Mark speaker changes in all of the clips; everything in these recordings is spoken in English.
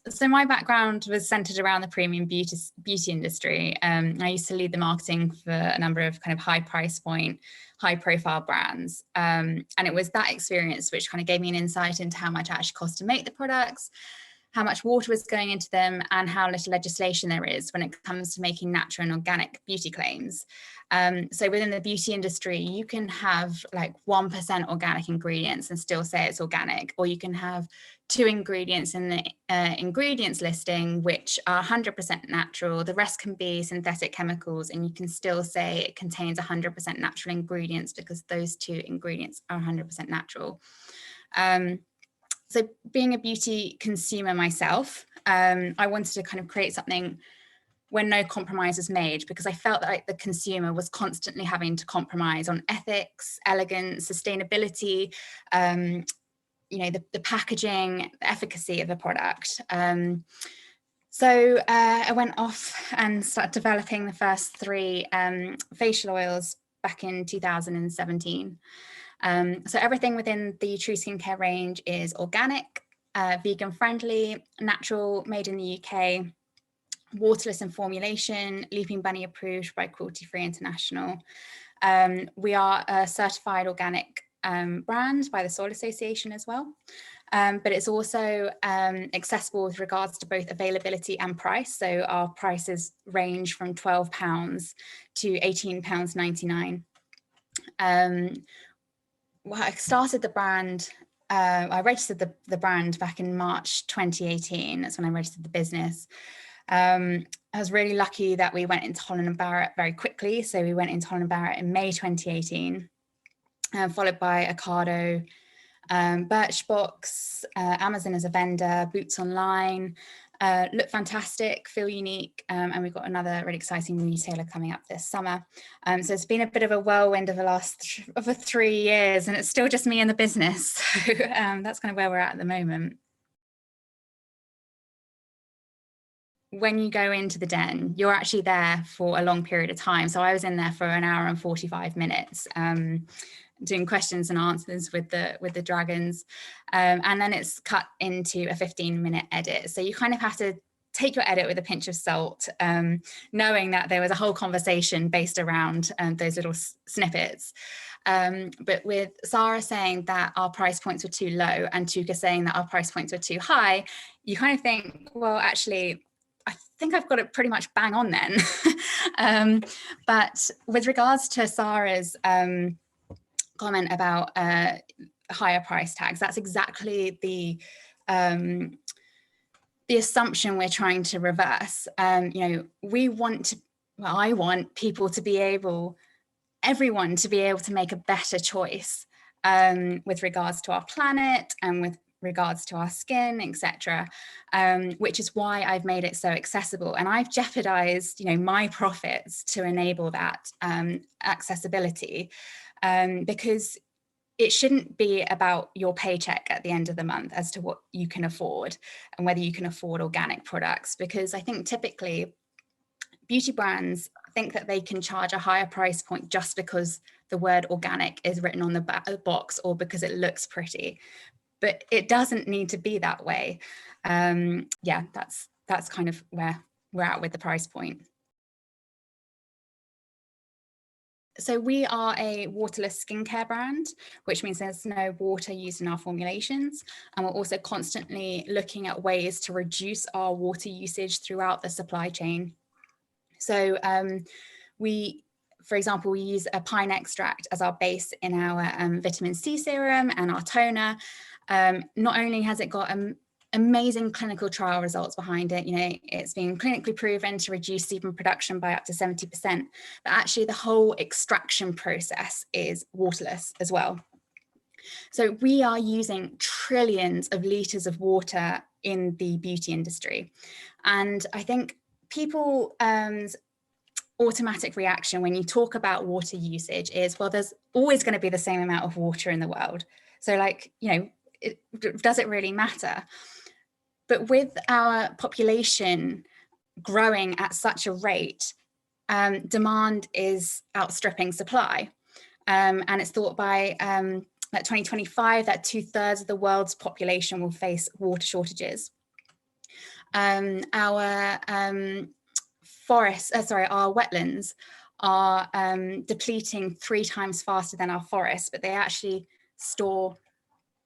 Speaker 1: So my background was centered around the premium beauty industry. I used to lead the marketing for a number of kind of high price point, high profile brands. And it was that experience which kind of gave me an insight into how much it actually cost to make the products, how much water was going into them, and how little legislation there is when it comes to making natural and organic beauty claims. So within the beauty industry, you can have like 1% organic ingredients and still say it's organic, or you can have 2 ingredients in the ingredients listing which are 100% natural. The rest can be synthetic chemicals, and you can still say it contains 100% natural ingredients because those 2 ingredients are 100% natural. So being a beauty consumer myself, I wanted to kind of create something where no compromise was made, because I felt that the consumer was constantly having to compromise on ethics, elegance, sustainability, you know, the packaging, the efficacy of the product. So I went off and started developing the first 3 facial oils back in 2017. So everything within the True Skincare range is organic, vegan friendly, natural, made in the UK, waterless in formulation, Leaping Bunny approved by Cruelty Free International. We are a certified organic brand by the Soil Association as well. But it's also accessible with regards to both availability and price. So our prices range from £12 to £18.99. Well, I started the brand, I registered the brand back in March 2018. That's when I registered the business. I was really lucky that we went into Holland & Barrett very quickly. So we went into Holland & Barrett in May 2018, followed by Ocado, Birchbox, Amazon as a vendor, Boots Online. Look fantastic, feel unique, and we've got another really exciting retailer coming up this summer. So it's been a bit of a whirlwind of the last 3 years, and it's still just me and the business. So that's kind of where we're at the moment. When you go into the den, you're actually there for a long period of time. So I was in there for an hour and 45 minutes. Doing questions and answers with the dragons, and then it's cut into a 15-minute edit. So you kind of have to take your edit with a pinch of salt, knowing that there was a whole conversation based around those little snippets. But with Sarah saying that our price points were too low and Tuka saying that our price points were too high, you kind of think, well, actually, I think I've got it pretty much bang on then. But with regards to Sarah's comment about higher price tags, that's exactly the assumption we're trying to reverse. You know, I want people to be able, everyone to be able to make a better choice with regards to our planet and with regards to our skin, etc., which is why I've made it so accessible, and I've jeopardized, you know, my profits to enable that accessibility. Because it shouldn't be about your paycheck at the end of the month as to what you can afford and whether you can afford organic products, because I think typically beauty brands think that they can charge a higher price point just because the word organic is written on the box or because it looks pretty, but it doesn't need to be that way. Yeah, that's kind of where we're at with the price point. So we are a waterless skincare brand, which means there's no water used in our formulations. And we're also constantly looking at ways to reduce our water usage throughout the supply chain. So for example, we use a pine extract as our base in our vitamin C serum and our toner. Not only has it got amazing clinical trial results behind it, you know, it's been clinically proven to reduce sebum production by up to 70%, but actually the whole extraction process is waterless as well. So we are using trillions of litres of water in the beauty industry. And I think people's automatic reaction when you talk about water usage is, well, there's always going to be the same amount of water in the world. So like, you know, does it really matter? But with our population growing at such a rate, demand is outstripping supply. And it's thought by at 2025 that 2/3 of the world's population will face water shortages. Our forests, our wetlands are depleting 3 times faster than our forests, but they actually store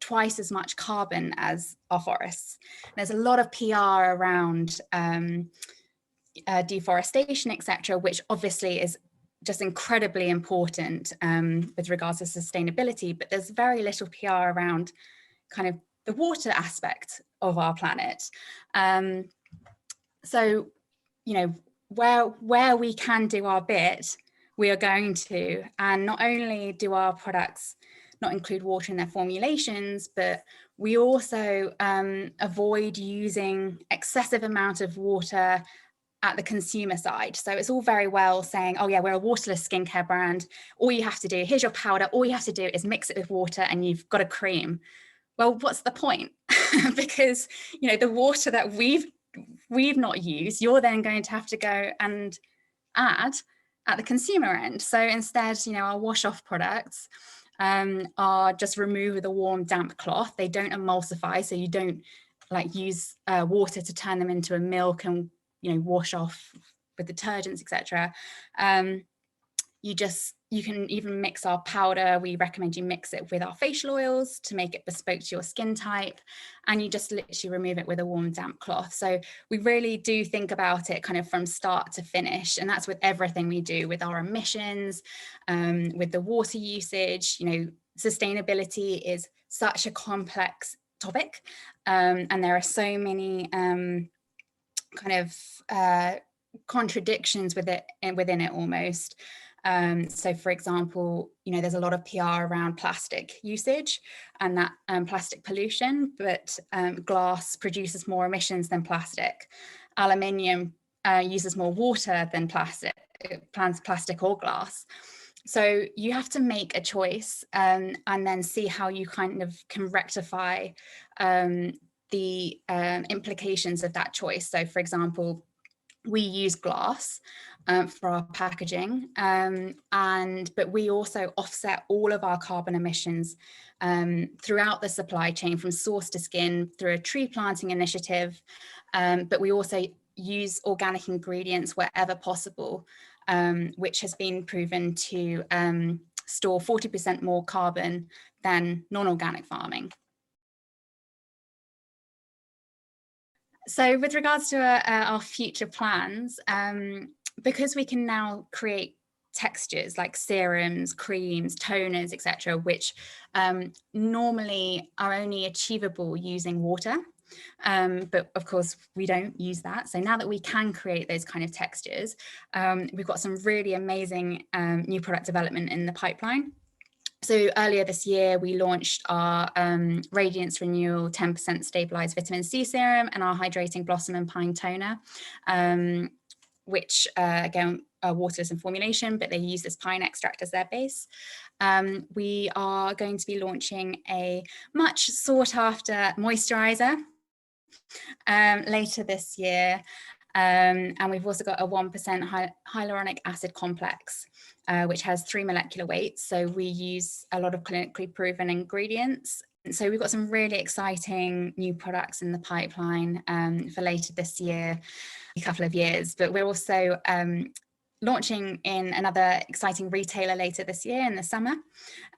Speaker 1: twice as much carbon as our forests. There's a lot of PR around deforestation, etc., which obviously is just incredibly important with regards to sustainability, but there's very little PR around kind of the water aspect of our planet. So, you know, where we can do our bit, we are going to, and not only do our products not include water in their formulations, but we also avoid using excessive amount of water at the consumer side. So it's all very well saying, oh yeah, we're a waterless skincare brand. All you have to do, here's your powder. All you have to do is mix it with water and you've got a cream. Well, what's the point? Because, you know, the water that we've not used, you're then going to have to go and add at the consumer end. So instead, you know, our wash off products are just removed with a warm, damp cloth. They don't emulsify, so you don't like use water to turn them into a milk and, you know, wash off with detergents, etc. You can even mix our powder. We recommend you mix it with our facial oils to make it bespoke to your skin type, and you just literally remove it with a warm, damp cloth. So we really do think about it kind of from start to finish, and that's with everything we do, with our emissions, with the water usage. You know, sustainability is such a complex topic, and there are so many kind of contradictions within it almost. So for example, you know, there's a lot of PR around plastic usage and that plastic pollution, but glass produces more emissions than plastic. Aluminium uses more water than plastic or glass. So you have to make a choice and then see how you kind of can rectify the implications of that choice. So for example, we use glass for our packaging, but we also offset all of our carbon emissions throughout the supply chain, from source to skin, through a tree planting initiative. But we also use organic ingredients wherever possible, which has been proven to store 40% more carbon than non-organic farming. So with regards to our future plans, because we can now create textures like serums, creams, toners, etc., which normally are only achievable using water. But of course, we don't use that. So now that we can create those kind of textures, we've got some really amazing new product development in the pipeline. So earlier this year, we launched our Radiance Renewal 10% Stabilized Vitamin C Serum and our Hydrating Blossom and Pine Toner, which again are waterless in formulation, but they use this pine extract as their base. We are going to be launching a much sought after moisturizer later this year. And we've also got a 1% hyaluronic acid complex, which has 3 molecular weights. So we use a lot of clinically proven ingredients. So we've got some really exciting new products in the pipeline for later this year, a couple of years. But we're also launching in another exciting retailer later this year in the summer.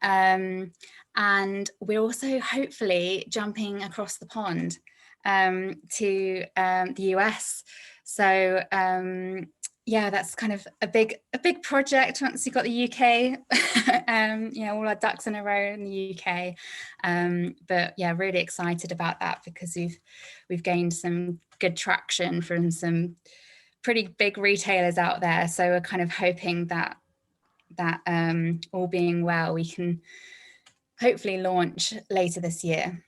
Speaker 1: And we're also hopefully jumping across the pond to the US. So yeah, that's kind of a big project once you've got the UK, you know, all our ducks in a row in the UK. But yeah, really excited about that because we've gained some good traction from some pretty big retailers out there. So we're kind of hoping that all being well, we can hopefully launch later this year.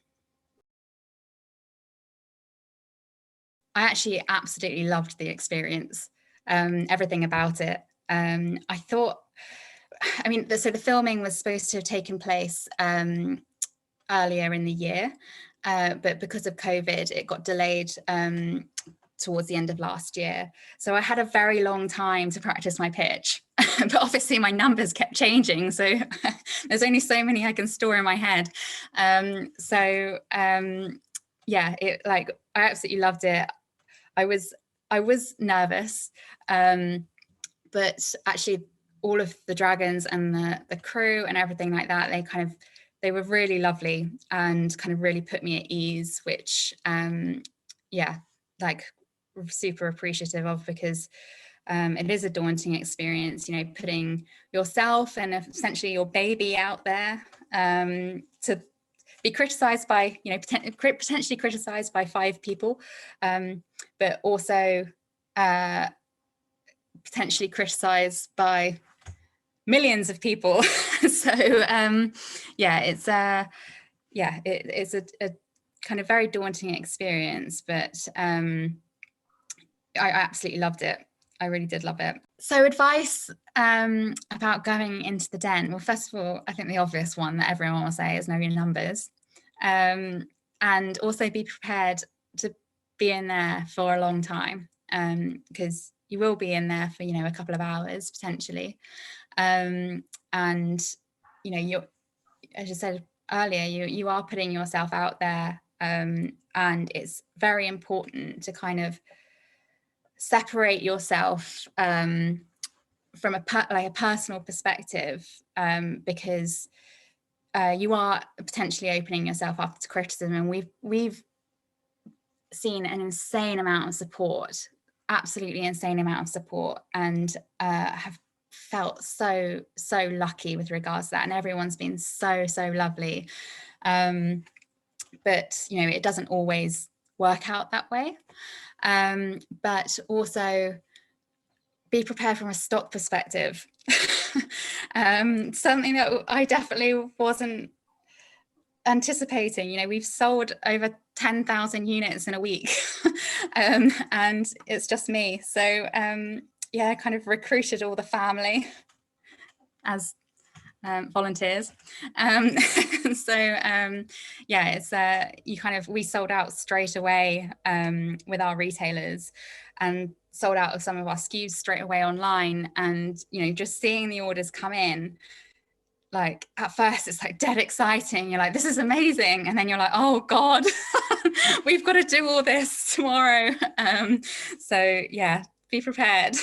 Speaker 1: I actually absolutely loved the experience, everything about it. I thought, I mean, so the filming was supposed to have taken place earlier in the year, but because of COVID, it got delayed towards the end of last year. So I had a very long time to practice my pitch, but obviously my numbers kept changing. So there's only so many I can store in my head. Yeah, I absolutely loved it. I was nervous, but actually all of the dragons and the crew and everything like that, they were really lovely and kind of really put me at ease, which yeah, like super appreciative of, because it is a daunting experience, you know, putting yourself and essentially your baby out there to be criticized by, you know, potentially criticized by 5 people, but also potentially criticized by millions of people. So yeah, it's a kind of very daunting experience, but I absolutely loved it. I really did love it. So advice about going into the den. Well, first of all, I think the obvious one that everyone will say is know your numbers, and also be prepared to be in there for a long time, because you will be in there for, you know, a couple of hours potentially, and you know, you're, as I said earlier, you are putting yourself out there, and it's very important to kind of separate yourself from a personal perspective, because you are potentially opening yourself up to criticism, and we've seen an insane amount of support, absolutely insane amount of support, and have felt so lucky with regards to that, and everyone's been so lovely, but you know, it doesn't always work out that way, but also be prepared from a stock perspective. Something that I definitely wasn't anticipating. You know, we've sold over 10,000 units in a week, and it's just me. So yeah, kind of recruited all the family as volunteers. So yeah, it's we sold out straight away with our retailers, and sold out of some of our SKUs straight away online. And you know, just seeing the orders come in, like at first it's like dead exciting, you're like, this is amazing, and then you're like, oh god, we've got to do all this tomorrow. So yeah, be prepared.